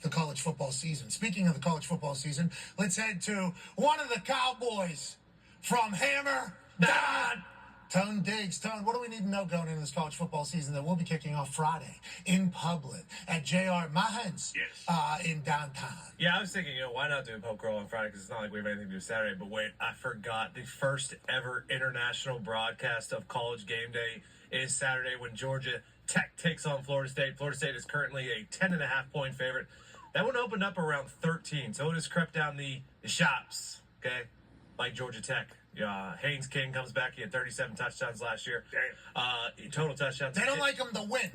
the college football season. Speaking of the college football season, let's head to one of the Cowboys from Hammer Down. Tone Diggs. Tone, what do we need to know going into this college football season that we'll be kicking off Friday in public at J.R. Mahan's in downtown? Yeah, I was thinking, why not do a pub crawl on Friday, because it's not like we have anything to do Saturday. But wait, I forgot. The first ever international broadcast of College Game Day is Saturday when Georgia Tech takes on Florida State. Florida State is currently a 10.5-point favorite. That one opened up around 13, so it has crept down the shops, okay, like Georgia Tech. Haynes King comes back. He had 37 touchdowns last year. Total touchdowns. They don't like him to win.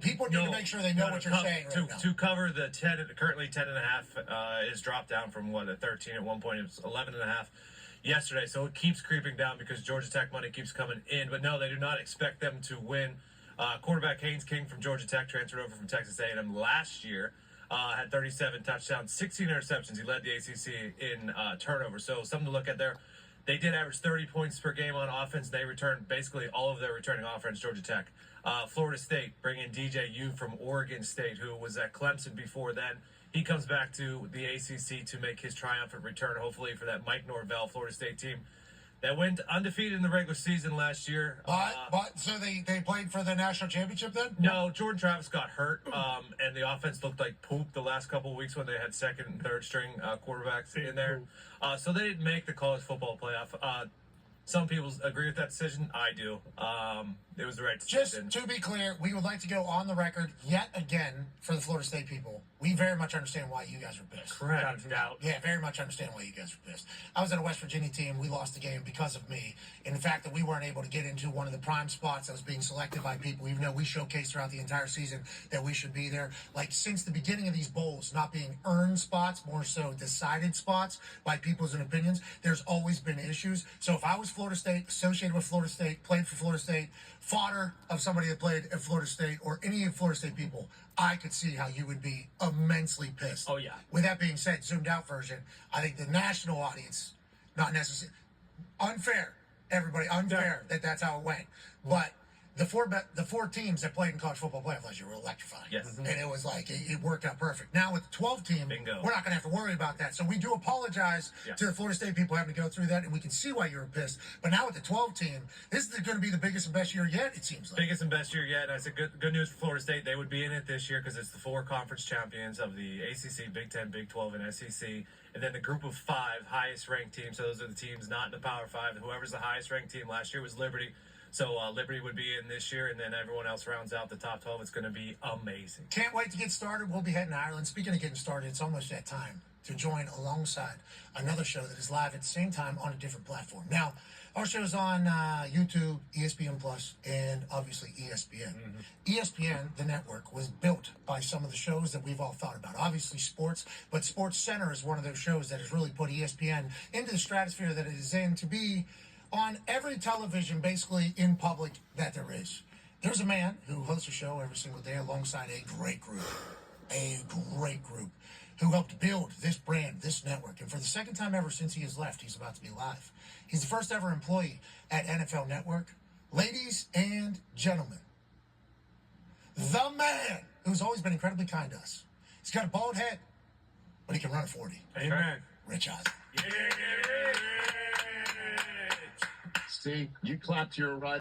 People need to make sure they know what you're saying right now. To cover the 10, currently 10.5 is dropped down from, a 13 at one point. It was 11.5 yesterday. So it keeps creeping down because Georgia Tech money keeps coming in. But no, they do not expect them to win. Quarterback Haynes King from Georgia Tech transferred over from Texas A&M last year. Had 37 touchdowns, 16 interceptions. He led the ACC in turnovers. So something to look at there. They did average 30 points per game on offense. They returned basically all of their returning offense, Georgia Tech. Florida State, bringing DJ Yu from Oregon State, who was at Clemson before then. He comes back to the ACC to make his triumphant return, hopefully, for that Mike Norvell Florida State team that went undefeated in the regular season last year. So they played for the national championship then? No, Jordan Travis got hurt, and the offense looked like poop the last couple of weeks when they had second and third string quarterbacks in there. So they didn't make the college football playoff. Some people agree with that decision. I do. It was the right decision. Just to be clear, we would like to go on the record yet again for the Florida State people. We very much understand why you guys are pissed. Correct. Yeah, very much understand why you guys are pissed. I was at a West Virginia team. We lost the game because of me. And the fact that we weren't able to get into one of the prime spots that was being selected by people, even though we showcased throughout the entire season that we should be there. Like, since the beginning of these bowls not being earned spots, more so decided spots by people's opinions, there's always been issues. So if I was Florida State, associated with Florida State, played for Florida State, fodder of somebody that played at Florida State or any of Florida State people, I could see how you would be immensely pissed. Oh, yeah. With that being said, zoomed out version, I think the national audience, not necessarily, unfair, everybody, unfair that's how it went. But the four teams that played in college football playoff last year were electrifying. Yes. And it was like, it worked out perfect. Now with the 12 team, Bingo. we're not going to have to worry about that. So we do apologize to the Florida State people having to go through that, and we can see why you were pissed. But now with the 12 team, this is going to be the biggest and best year yet, it seems like. Biggest and best year yet. And I said good news for Florida State. They would be in it this year because it's the 4 conference champions of the ACC, Big Ten, Big 12, and SEC. And then the group of 5 highest ranked teams. So those are the teams not in the Power 5. Whoever's the highest ranked team last year was Liberty. So Liberty would be in this year, and then everyone else rounds out the top 12. It's going to be amazing. Can't wait to get started. We'll be heading to Ireland. Speaking of getting started, it's almost that time to join alongside another show that is live at the same time on a different platform. Now, our show is on YouTube, ESPN Plus, and obviously ESPN. ESPN, the network, was built by some of the shows that we've all thought about. Obviously sports, but Sports Center is one of those shows that has really put ESPN into the stratosphere that it is in to be on every television, basically in public, that there is. There's a man who hosts a show every single day alongside a great group, who helped build this brand, this network. And for the second time ever since he has left, he's about to be live. He's the first ever employee at NFL Network. Ladies and gentlemen, the man who's always been incredibly kind to us. He's got a bald head, but he can run a 40. Amen. Rich Eisen. Yeah. See, you clapped your right.